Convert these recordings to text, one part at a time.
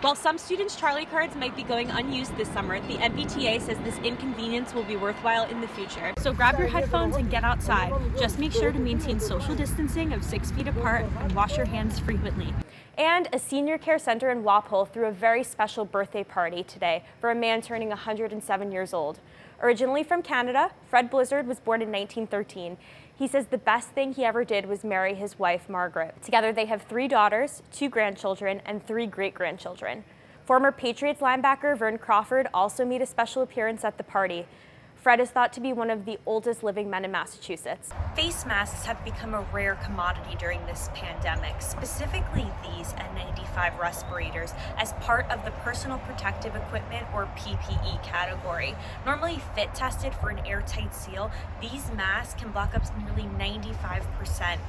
While some students' Charlie cards might be going unused this summer, the MBTA says this inconvenience will be worthwhile in the future. So grab your headphones and get outside. Just make sure to maintain social distancing of 6 feet apart and wash your hands frequently. And a senior care center in Walpole threw a very special birthday party today for a man turning 107 years old. Originally from Canada, Fred Blizzard was born in 1913. He says the best thing he ever did was marry his wife, Margaret. Together they have 3 daughters, 2 grandchildren, and 3 great-grandchildren. Former Patriots linebacker Vern Crawford also made a special appearance at the party. Fred is thought to be one of the oldest living men in Massachusetts. Face masks have become a rare commodity during this pandemic, specifically these N95 respirators as part of the personal protective equipment or PPE category. Normally fit tested for an airtight seal, these masks can block up nearly 95%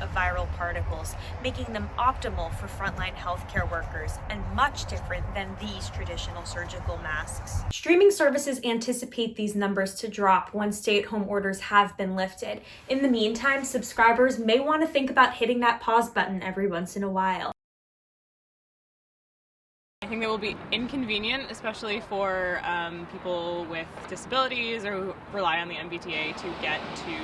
of viral particles, making them optimal for frontline healthcare workers and much different than these traditional surgical masks. Streaming services anticipate these numbers to drop once stay-at-home orders have been lifted. In the meantime, subscribers may want to think about hitting that pause button every once in a while. I think that will be inconvenient, especially for people with disabilities or who rely on the MBTA to get to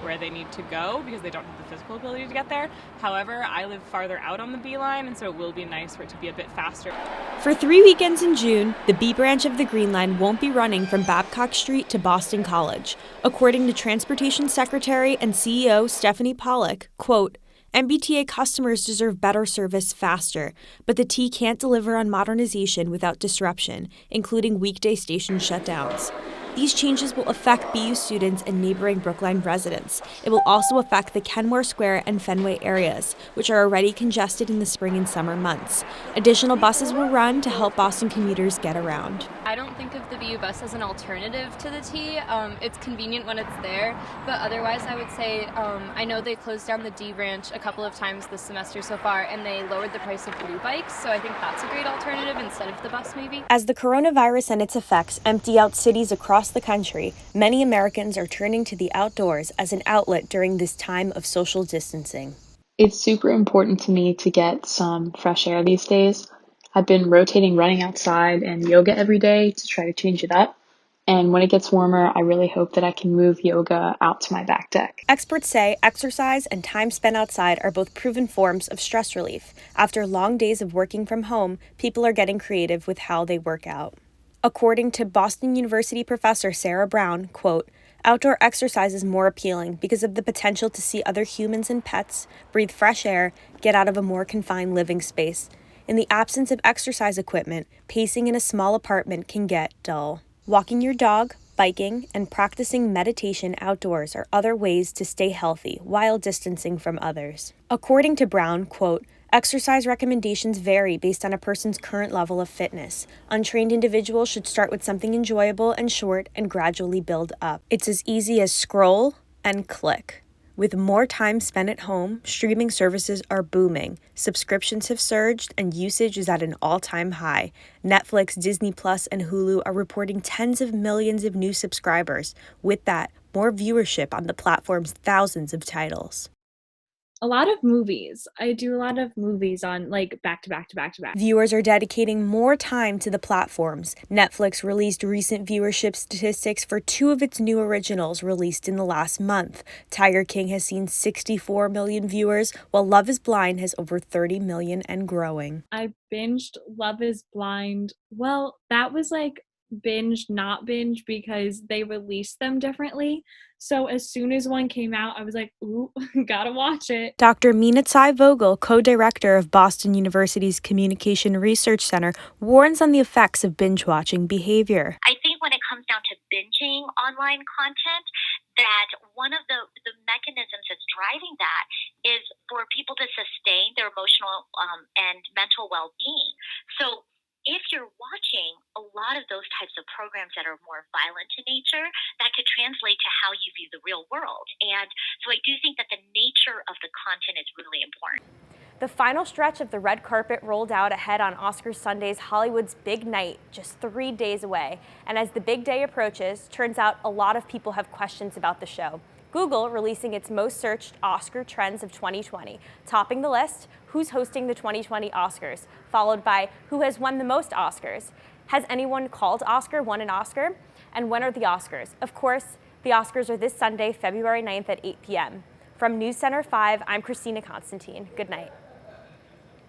where they need to go because they don't have the physical ability to get there. However, I live farther out on the B line, and so it will be nice for it to be a bit faster. For 3 weekends in June, the B branch of the Green Line won't be running from Babcock Street to Boston College. According to Transportation Secretary and CEO Stephanie Pollock, quote, MBTA customers deserve better service faster, but the T can't deliver on modernization without disruption, including weekday station shutdowns. These changes will affect BU students and neighboring Brookline residents. It will also affect the Kenmore Square and Fenway areas, which are already congested in the spring and summer months. Additional buses will run to help Boston commuters get around. I don't think of the BU bus as an alternative to the T. It's convenient when it's there, but otherwise I would say I know they closed down the D branch a couple of times this semester so far, and they lowered the price of blue bikes, so I think that's a great alternative instead of the bus maybe. As the coronavirus and its effects empty out cities across the country, many Americans are turning to the outdoors as an outlet during this time of social distancing. It's super important to me to get some fresh air these days. I've been rotating running outside and yoga every day to try to change it up. And when it gets warmer, I really hope that I can move yoga out to my back deck. Experts say exercise and time spent outside are both proven forms of stress relief. After long days of working from home, people are getting creative with how they work out. According to Boston University professor Sarah Brown, quote, outdoor exercise is more appealing because of the potential to see other humans and pets, breathe fresh air, get out of a more confined living space. In the absence of exercise equipment, pacing in a small apartment can get dull. Walking your dog, biking, and practicing meditation outdoors are other ways to stay healthy while distancing from others. According to Brown, quote, exercise recommendations vary based on a person's current level of fitness. Untrained individuals should start with something enjoyable and short and gradually build up. It's as easy as scroll and click. With more time spent at home, streaming services are booming. Subscriptions have surged and usage is at an all-time high. Netflix, Disney Plus, and Hulu are reporting tens of millions of new subscribers. With that, more viewership on the platform's thousands of titles. A lot of movies. I do a lot of movies on back to back to back to back. Viewers are dedicating more time to the platforms. Netflix released recent viewership statistics for 2 of its new originals released in the last month. Tiger King has seen 64 million viewers, while Love is Blind has over 30 million and growing. I binged Love is Blind. Well, that was binge, not binge, because they released them differently. So as soon as one came out, I was like, ooh, gotta watch it. Dr. Meenatsai Vogel, co-director of Boston University's Communication Research Center, warns on the effects of binge-watching behavior. I think when it comes down to binging online content, that one of the mechanisms that's driving that is for people to sustain their emotional and mental well-being. So if you're watching a lot of those types of programs that are more violent in nature, that could translate to how you view the real world. And so I do think that the nature of the content is really important. The final stretch of the red carpet rolled out ahead on Oscar Sunday's Hollywood's Big Night, just 3 days away. And as the big day approaches, turns out a lot of people have questions about the show. Google releasing its most searched Oscar trends of 2020. Topping the list, who's hosting the 2020 Oscars, followed by who has won the most Oscars. Has anyone called Oscar won an Oscar? And when are the Oscars? Of course, the Oscars are this Sunday, February 9th at 8 p.m. From News Center 5, I'm Christina Constantine. Good night.